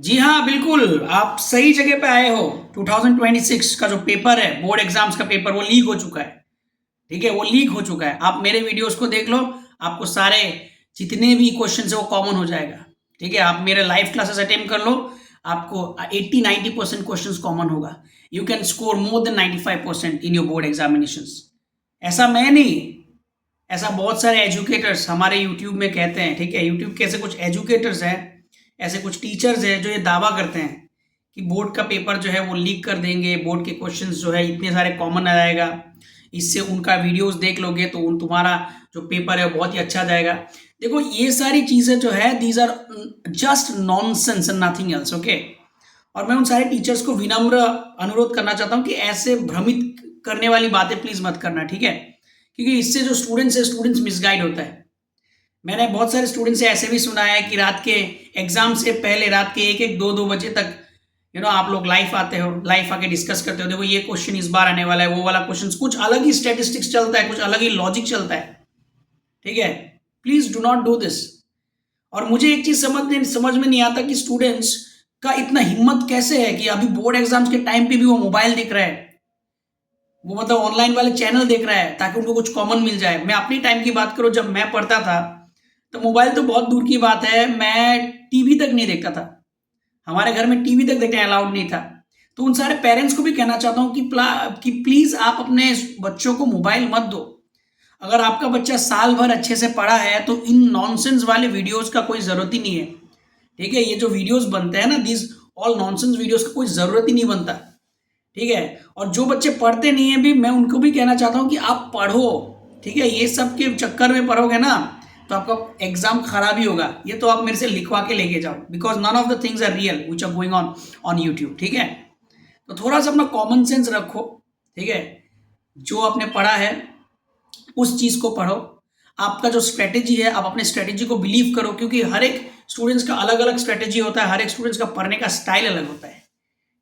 जी हाँ, बिल्कुल, आप सही जगह पे आए हो। 2026 का जो पेपर है, बोर्ड एग्ज़ाम्स का पेपर वो लीक हो चुका है, ठीक है? वो लीक हो चुका है। आप मेरे वीडियोज़ को देख लो, आपको सारे जितने भी क्वेश्चन्स हैं वो कॉमन हो जाएगा, ठीक है? आप मेरे लाइव क्लासेस अटेंड कर लो, आपको 80-90% क्वेश्चन्स कॉमन होगा। You can score more than 95% in your board examinations. ऐसा मैं नहीं, ऐसा बहुत सारे एजुकेटर्स हमारे यूट्यूब में कहते हैं, ठीक है? यूट्यूब के ऐसे कुछ एजुकेटर्स हैं, ऐसे कुछ टीचर्स हैं जो ये दावा करते हैं कि बोर्ड का पेपर जो है वो लीक कर देंगे, बोर्ड के क्वेश्चंस जो है इतने सारे कॉमन आ जाएगा, इससे उनका वीडियोस देख लोगे तो तुम्हारा जो पेपर है वो बहुत ही अच्छा जाएगा। देखो ये सारी चीज़ें जो है these are just nonsense and nothing else, okay. और मैं उन सारे टीचर्स को विनम्र अनुरोध करना चाहता हूँ कि ऐसे भ्रमित करने वाली बातें प्लीज़ मत करना, ठीक है? क्योंकि इससे जो स्टूडेंट्स है, स्टूडेंट्स मिसगाइड होता है। मैंने बहुत सारे स्टूडेंट से ऐसे भी सुना है कि रात के एग्जाम से पहले रात के 1-1, 2-2 बजे तक आप लोग लाइव आते हो, लाइव आके डिस्कस करते हो, देखो ये क्वेश्चन इस बार आने वाला है, वो वाला क्वेश्चन, कुछ अलग ही स्टैटिस्टिक्स चलता है, कुछ अलग ही लॉजिक चलता है, ठीक है? Please do not do this. और मुझे एक चीज समझ में नहीं आता कि स्टूडेंट्स का इतना हिम्मत कैसे है कि अभी बोर्ड एग्जाम्स के टाइम पे भी वो मोबाइल देख रहा है, वो मतलब ऑनलाइन वाले चैनल देख रहा है ताकि उनको कुछ कॉमन मिल जाए। मैं अपनी टाइम की बात करूं, जब मैं पढ़ता था तो मोबाइल तो बहुत दूर की बात है, मैं टीवी तक नहीं देखता था। हमारे घर में टीवी तक देखना अलाउड नहीं था। तो उन सारे पेरेंट्स को भी कहना चाहता हूँ कि प्लीज आप अपने बच्चों को मोबाइल मत दो। अगर आपका बच्चा साल भर अच्छे से पढ़ा है तो इन नॉनसेंस वाले वीडियोस का कोई जरूरत ही नहीं है, ठीक है? ये जो वीडियोस बनते हैं ना, दिस ऑल नॉनसेंस वीडियोस का कोई जरूरत ही नहीं बनता, ठीक है? और जो बच्चे पढ़ते नहीं है भी, मैं उनको भी कहना चाहता हूँ कि आप पढ़ो, ठीक है? ये सब के चक्कर में पढ़ोगे ना तो आपका एग्जाम खराब ही होगा। ये तो आप मेरे से लिखवा के लेके जाओ, because none of the things are real which are going on on YouTube, ठीक है? तो थोड़ा सा अपना कॉमन सेंस रखो, ठीक है? जो आपने पढ़ा है उस चीज को पढ़ो। आपका जो स्ट्रेटेजी है, आप अपने स्ट्रेटेजी को बिलीव करो, क्योंकि हर एक स्टूडेंट्स का अलग अलग स्ट्रेटेजी होता है, हर एक स्टूडेंट्स का पढ़ने का स्टाइल अलग होता है,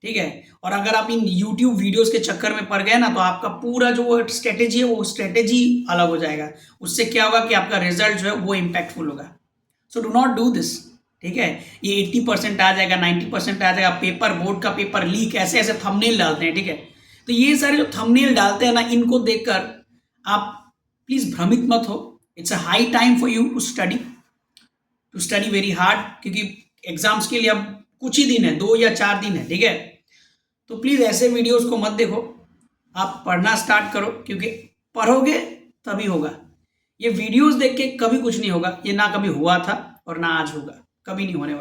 ठीक है? और अगर आप इन YouTube वीडियोस के चक्कर में पड़ गए ना तो आपका पूरा जो स्ट्रेटेजी है वो स्ट्रेटेजी अलग हो जाएगा। उससे क्या होगा कि आपका रिजल्ट जो है वो इम्पैक्टफुल होगा। So do not do this, ठीक है? ये 80% आ जाएगा, 90% आ जाएगा, पेपर, बोर्ड का पेपर लीक, ऐसे ऐसे थंबनेल डालते हैं, ठीक है? तो ये सारे जो थंबनेल डालते हैं ना, इनको देखकर आप प्लीज भ्रमित मत हो। It's a high time for you to study very hard, क्योंकि एग्जाम्स के लिए अब कुछ ही दिन है, 2 या 4 दिन है, ठीक है? तो प्लीज ऐसे वीडियोस को मत देखो, आप पढ़ना स्टार्ट करो, क्योंकि पढ़ोगे तभी होगा। ये वीडियोस देख के कभी कुछ नहीं होगा, ये ना कभी हुआ था और ना आज होगा, कभी नहीं होने वाला।